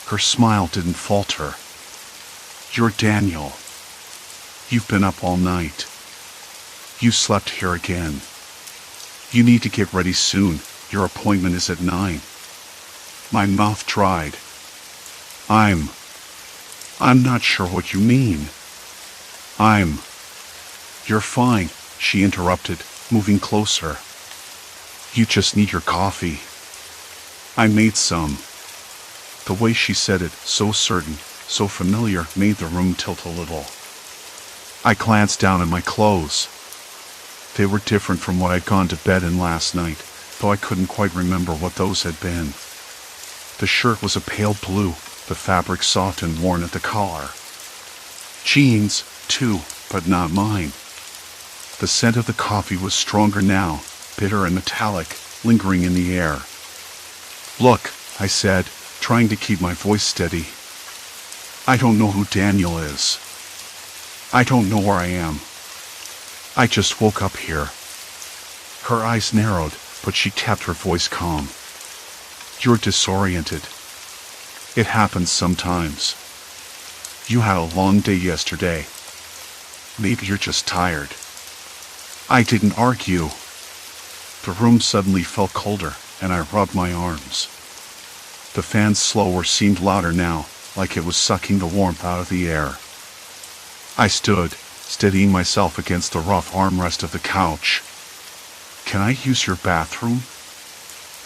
Her smile didn't falter. "You're Daniel. You've been up all night. You slept here again. You need to get ready soon, your appointment is at 9. My mouth dried. I'm not sure what you mean. You're fine, she interrupted, moving closer. You just need your coffee. I made some. The way she said it, so certain, so familiar, made the room tilt a little. I glanced down at my clothes. They were different from what I'd gone to bed in last night, though I couldn't quite remember what those had been. The shirt was a pale blue, the fabric soft and worn at the collar. Jeans, too, but not mine. The scent of the coffee was stronger now, bitter and metallic, lingering in the air. Look, I said, trying to keep my voice steady. I don't know who Daniel is. I don't know where I am. I just woke up here. Her eyes narrowed, but she kept her voice calm. You're disoriented. It happens sometimes. You had a long day yesterday. Maybe you're just tired. I didn't argue. The room suddenly felt colder, and I rubbed my arms. The fan's slower seemed louder now, like it was sucking the warmth out of the air. I stood, steadying myself against the rough armrest of the couch. Can I use your bathroom?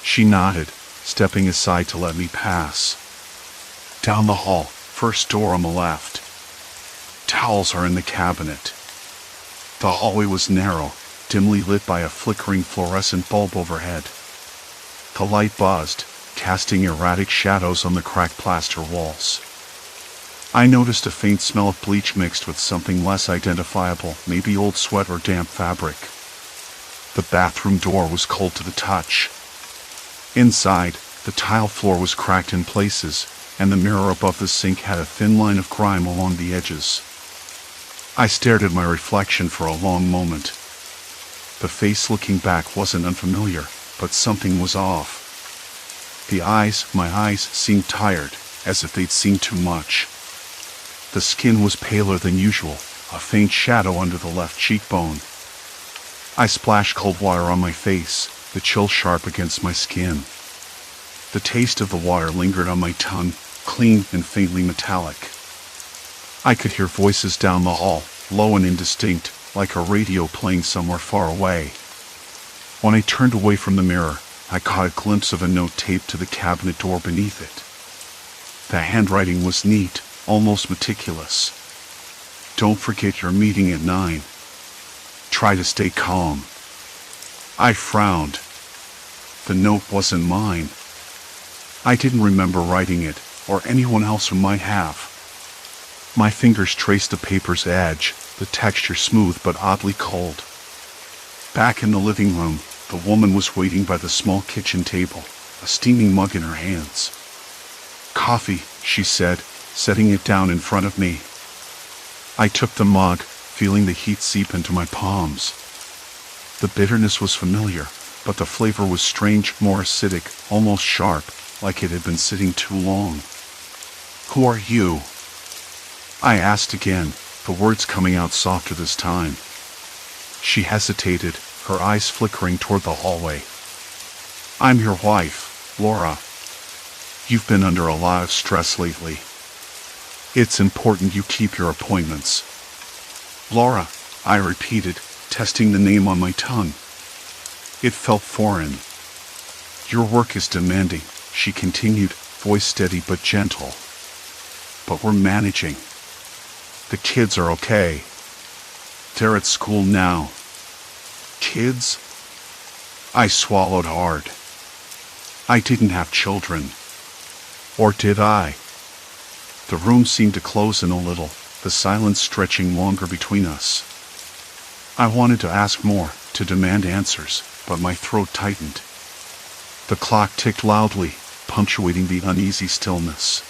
She nodded, stepping aside to let me pass. Down the hall, first door on the left. Towels are in the cabinet. The hallway was narrow, dimly lit by a flickering fluorescent bulb overhead. The light buzzed, casting erratic shadows on the cracked plaster walls. I noticed a faint smell of bleach mixed with something less identifiable, maybe old sweat or damp fabric. The bathroom door was cold to the touch. Inside, the tile floor was cracked in places, and the mirror above the sink had a thin line of grime along the edges. I stared at my reflection for a long moment. The face looking back wasn't unfamiliar, but something was off. My eyes seemed tired, as if they'd seen too much. The skin was paler than usual, a faint shadow under the left cheekbone. I splashed cold water on my face, the chill sharp against my skin. The taste of the water lingered on my tongue, clean and faintly metallic. I could hear voices down the hall, low and indistinct, like a radio playing somewhere far away. When I turned away from the mirror, I caught a glimpse of a note taped to the cabinet door beneath it. The handwriting was neat, almost meticulous. Don't forget your meeting at 9. Try to stay calm. I frowned. The note wasn't mine. I didn't remember writing it, or anyone else who might have. My fingers traced the paper's edge, the texture smooth but oddly cold. Back in the living room, the woman was waiting by the small kitchen table, a steaming mug in her hands. Coffee, she said, setting it down in front of me. I took the mug, feeling the heat seep into my palms. The bitterness was familiar, but the flavor was strange, more acidic, almost sharp, like it had been sitting too long. Who are you? I asked again, the words coming out softer this time. She hesitated, her eyes flickering toward the hallway. I'm your wife, Laura. You've been under a lot of stress lately. It's important you keep your appointments. Laura, I repeated, testing the name on my tongue. It felt foreign. Your work is demanding, she continued, voice steady but gentle. But we're managing. The kids are okay. They're at school now. Kids? I swallowed hard. I didn't have children. Or did I? The room seemed to close in a little, the silence stretching longer between us. I wanted to ask more, to demand answers, but my throat tightened. The clock ticked loudly, punctuating the uneasy stillness.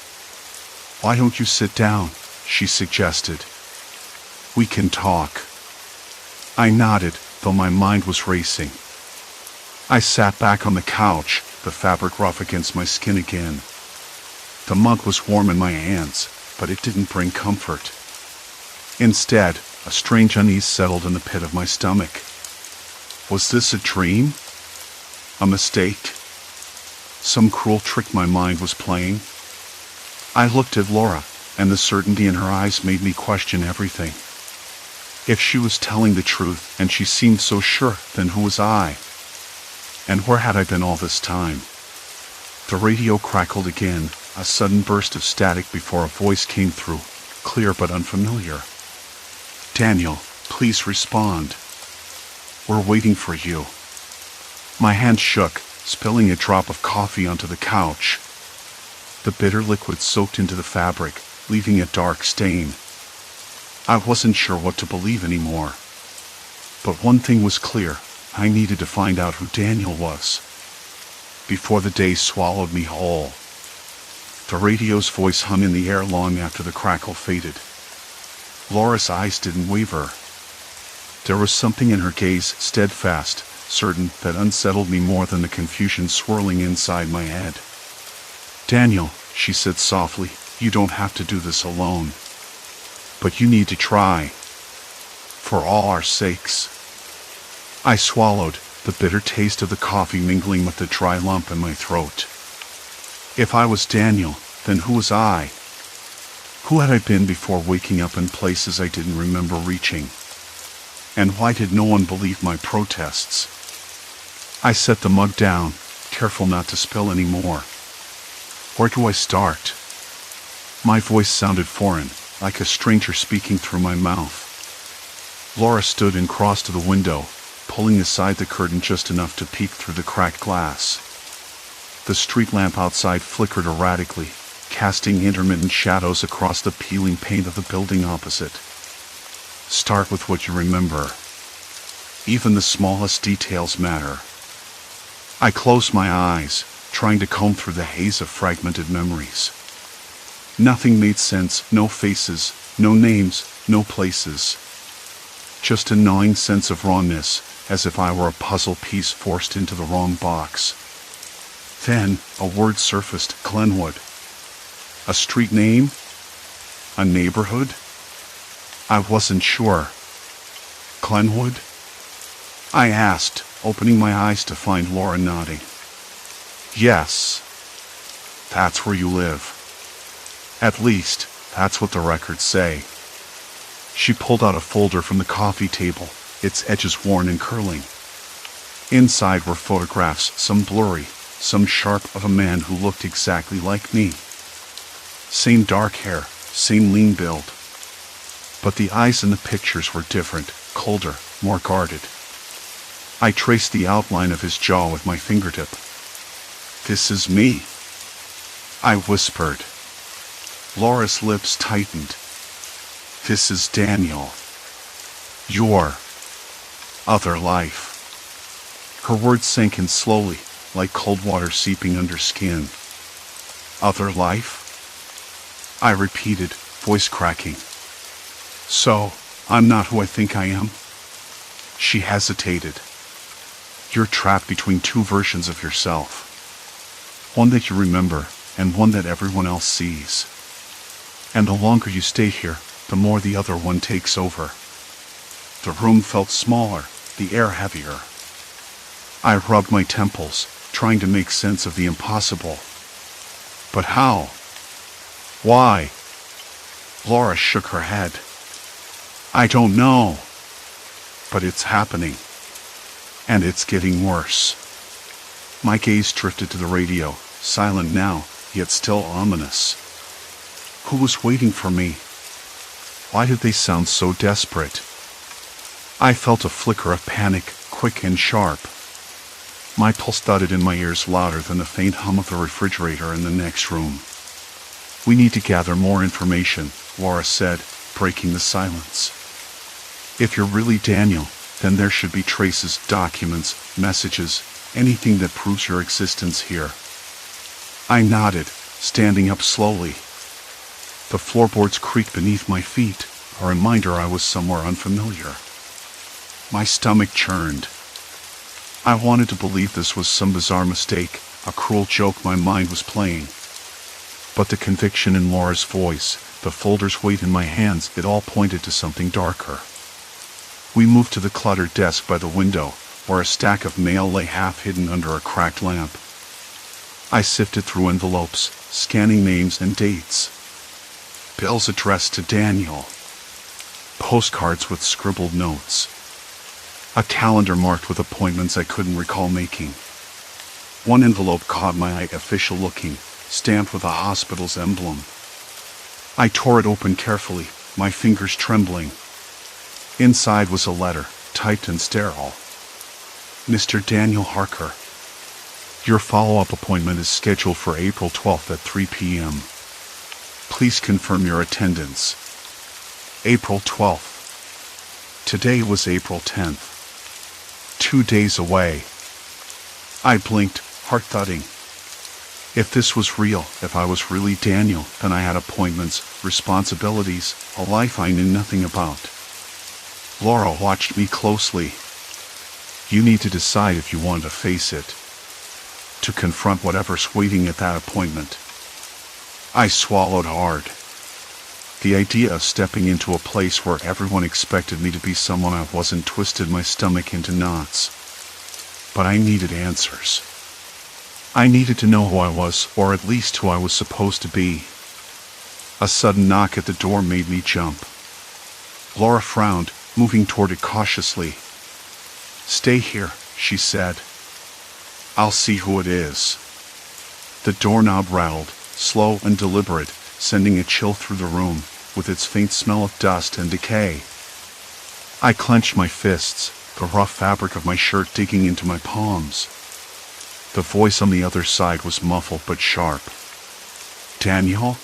Why don't you sit down? She suggested. We can talk. I nodded, though my mind was racing. I sat back on the couch, the fabric rough against my skin again. The mug was warm in my hands, but it didn't bring comfort. Instead, a strange unease settled in the pit of my stomach. Was this a dream? A mistake? Some cruel trick my mind was playing? I looked at Laura, and the certainty in her eyes made me question everything. If she was telling the truth, and she seemed so sure, then who was I? And where had I been all this time? The radio crackled again, a sudden burst of static before a voice came through, clear but unfamiliar. "Daniel, please respond. We're waiting for you." My hand shook, spilling a drop of coffee onto the couch. The bitter liquid soaked into the fabric, leaving a dark stain. I wasn't sure what to believe anymore. But one thing was clear: I needed to find out who Daniel was, before the day swallowed me whole. The radio's voice hung in the air long after the crackle faded. Laura's eyes didn't waver. There was something in her gaze, steadfast, certain, that unsettled me more than the confusion swirling inside my head. "Daniel," she said softly, "you don't have to do this alone. But you need to try. For all our sakes." I swallowed, the bitter taste of the coffee mingling with the dry lump in my throat. If I was Daniel, then who was I? Who had I been before waking up in places I didn't remember reaching? And why did no one believe my protests? I set the mug down, careful not to spill any more. Where do I start? My voice sounded foreign, like a stranger speaking through my mouth. Laura stood and crossed to the window, pulling aside the curtain just enough to peek through the cracked glass. The street lamp outside flickered erratically, casting intermittent shadows across the peeling paint of the building opposite. Start with what you remember. Even the smallest details matter. I closed my eyes, trying to comb through the haze of fragmented memories. Nothing made sense, no faces, no names, no places. Just a gnawing sense of rawness, as if I were a puzzle piece forced into the wrong box. Then, a word surfaced: Glenwood. A street name? A neighborhood? I wasn't sure. Glenwood? I asked, opening my eyes to find Laura nodding. Yes. That's where you live. At least, that's what the records say. She pulled out a folder from the coffee table, its edges worn and curling. Inside were photographs, some blurry, some sharp, of a man who looked exactly like me. Same dark hair, same lean build. But the eyes in the pictures were different, colder, more guarded. I traced the outline of his jaw with my fingertip. "This is me," I whispered. Laura's lips tightened. "This is Daniel. Your other life." Her words sank in slowly, like cold water seeping under skin. "Other life?" I repeated, voice cracking. "So, I'm not who I think I am?" She hesitated. "You're trapped between two versions of yourself. One that you remember, and one that everyone else sees. And the longer you stay here, the more the other one takes over." The room felt smaller, the air heavier. I rubbed my temples, trying to make sense of the impossible. But how? Why? Laura shook her head. "I don't know. But it's happening. And it's getting worse." My gaze drifted to the radio, silent now, yet still ominous. Who was waiting for me? Why did they sound so desperate? I felt a flicker of panic, quick and sharp. My pulse thudded in my ears louder than the faint hum of the refrigerator in the next room. "We need to gather more information," Laura said, breaking the silence. "If you're really Daniel, then there should be traces, documents, messages, anything that proves your existence here." I nodded, standing up slowly. The floorboards creaked beneath my feet, a reminder I was somewhere unfamiliar. My stomach churned. I wanted to believe this was some bizarre mistake, a cruel joke my mind was playing. But the conviction in Laura's voice, the folder's weight in my hands, it all pointed to something darker. We moved to the cluttered desk by the window, where a stack of mail lay half hidden under a cracked lamp. I sifted through envelopes, scanning names and dates. Bills addressed to Daniel. Postcards with scribbled notes. A calendar marked with appointments I couldn't recall making. One envelope caught my eye, official looking, stamped with a hospital's emblem. I tore it open carefully, my fingers trembling. Inside was a letter, typed and sterile. Mr. Daniel Harker. Your follow-up appointment is scheduled for April 12th at 3 p.m. Please confirm your attendance. April 12th. Today was April 10th. 2 days away. I blinked, heart thudding. If this was real, if I was really Daniel, then I had appointments, responsibilities, a life I knew nothing about. Laura watched me closely. You need to decide if you want to face it. To confront whatever's waiting at that appointment. I swallowed hard. The idea of stepping into a place where everyone expected me to be someone I wasn't twisted my stomach into knots. But I needed answers. I needed to know who I was, or at least who I was supposed to be. A sudden knock at the door made me jump. Laura frowned, moving toward it cautiously. Stay here, she said. I'll see who it is. The doorknob rattled, slow and deliberate, sending a chill through the room, with its faint smell of dust and decay. I clenched my fists, the rough fabric of my shirt digging into my palms. The voice on the other side was muffled but sharp. Daniel?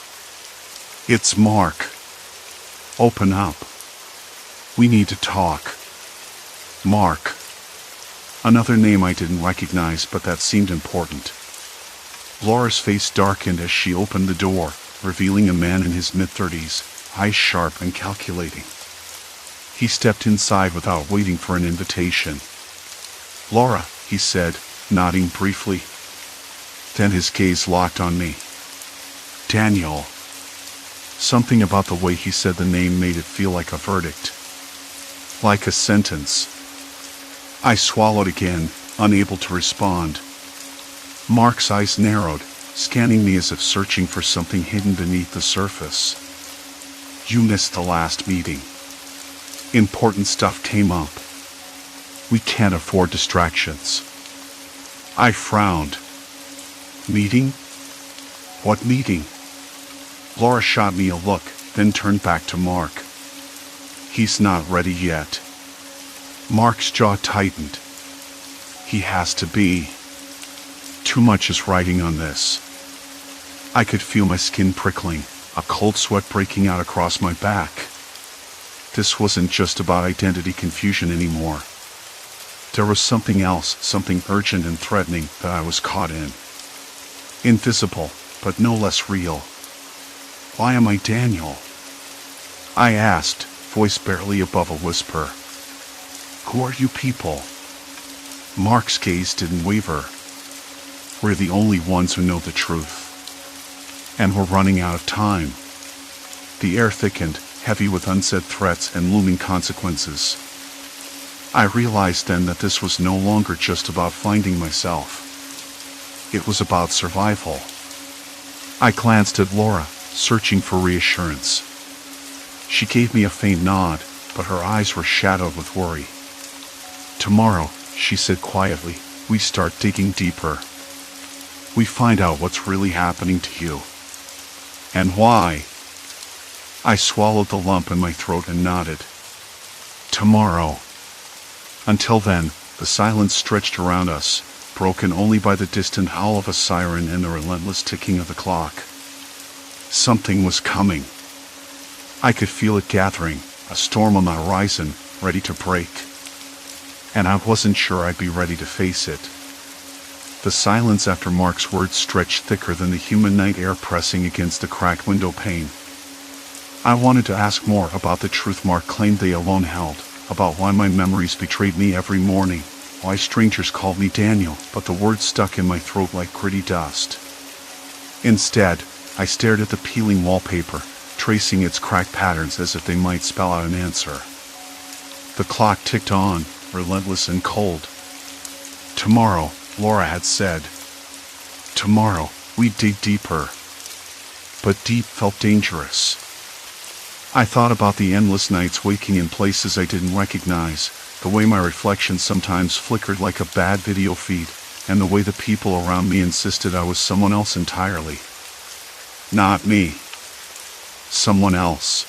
It's Mark. Open up. We need to talk. Mark. Another name I didn't recognize, but that seemed important. Laura's face darkened as she opened the door, revealing a man in his mid-30s, eyes sharp and calculating. He stepped inside without waiting for an invitation. Laura, he said, nodding briefly. Then his gaze locked on me. Daniel. Something about the way he said the name made it feel like a verdict. Like a sentence. I swallowed again, unable to respond. Mark's eyes narrowed, scanning me as if searching for something hidden beneath the surface. You missed the last meeting. Important stuff came up. We can't afford distractions. I frowned. Meeting? What meeting? Laura shot me a look, then turned back to Mark. He's not ready yet. Mark's jaw tightened. He has to be. Too much is riding on this. I could feel my skin prickling, a cold sweat breaking out across my back. This wasn't just about identity confusion anymore. There was something else, something urgent and threatening that I was caught in. Invisible, but no less real. Why am I Daniel? I asked, voice barely above a whisper. Who are you people? Mark's gaze didn't waver. We're the only ones who know the truth. And we're running out of time. The air thickened, heavy with unsaid threats and looming consequences. I realized then that this was no longer just about finding myself. It was about survival. I glanced at Laura, searching for reassurance. She gave me a faint nod, but her eyes were shadowed with worry. Tomorrow, she said quietly, we start digging deeper. We find out what's really happening to you. And why? I swallowed the lump in my throat and nodded. Tomorrow. Until then, the silence stretched around us, broken only by the distant howl of a siren and the relentless ticking of the clock. Something was coming. I could feel it gathering, a storm on the horizon, ready to break. And I wasn't sure I'd be ready to face it. The silence after Mark's words stretched thicker than the human night air pressing against the cracked window pane. I wanted to ask more about the truth Mark claimed they alone held, about why my memories betrayed me every morning, why strangers called me Daniel, but the words stuck in my throat like gritty dust. Instead, I stared at the peeling wallpaper, tracing its cracked patterns as if they might spell out an answer. The clock ticked on, relentless and cold. Tomorrow, Laura had said. Tomorrow, we'd dig deeper. but deep felt dangerous. I thought about the endless nights waking in places I didn't recognize, the way my reflection sometimes flickered like a bad video feed, and the way the people around me insisted I was someone else entirely. Not me. Someone else.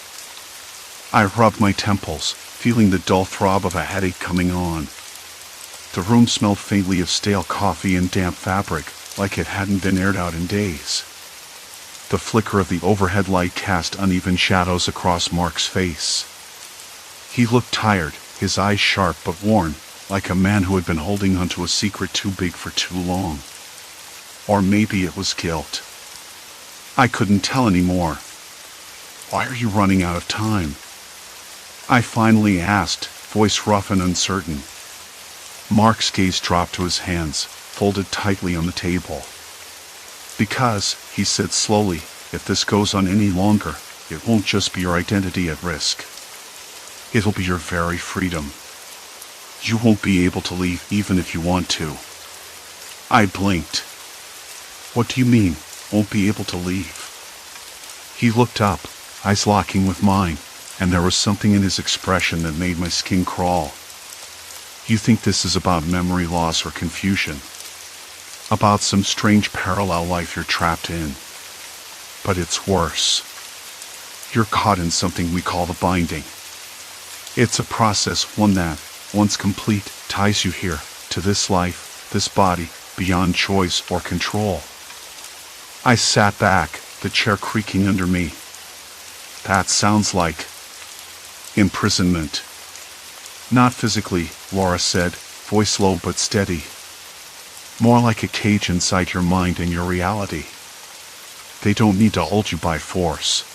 I rubbed my temples, feeling the dull throb of a headache coming on. The room smelled faintly of stale coffee and damp fabric, like it hadn't been aired out in days. The flicker of the overhead light cast uneven shadows across Mark's face. He looked tired, his eyes sharp but worn, like a man who had been holding onto a secret too big for too long. Or maybe it was guilt. I couldn't tell anymore. Why are you running out of time? I finally asked, voice rough and uncertain. Mark's gaze dropped to his hands, folded tightly on the table. Because, he said slowly, if this goes on any longer, it won't just be your identity at risk. It'll be your very freedom. You won't be able to leave even if you want to. I blinked. What do you mean, won't be able to leave? He looked up, eyes locking with mine, and there was something in his expression that made my skin crawl. You think this is about memory loss or confusion? About some strange parallel life you're trapped in? But it's worse. You're caught in something we call the binding. It's a process, one that, once complete, ties you here, to this life, this body, beyond choice or control. I sat back, the chair creaking under me. That sounds like imprisonment. Not physically, Laura said, voice low but steady. More like a cage inside your mind and your reality. They don't need to hold you by force.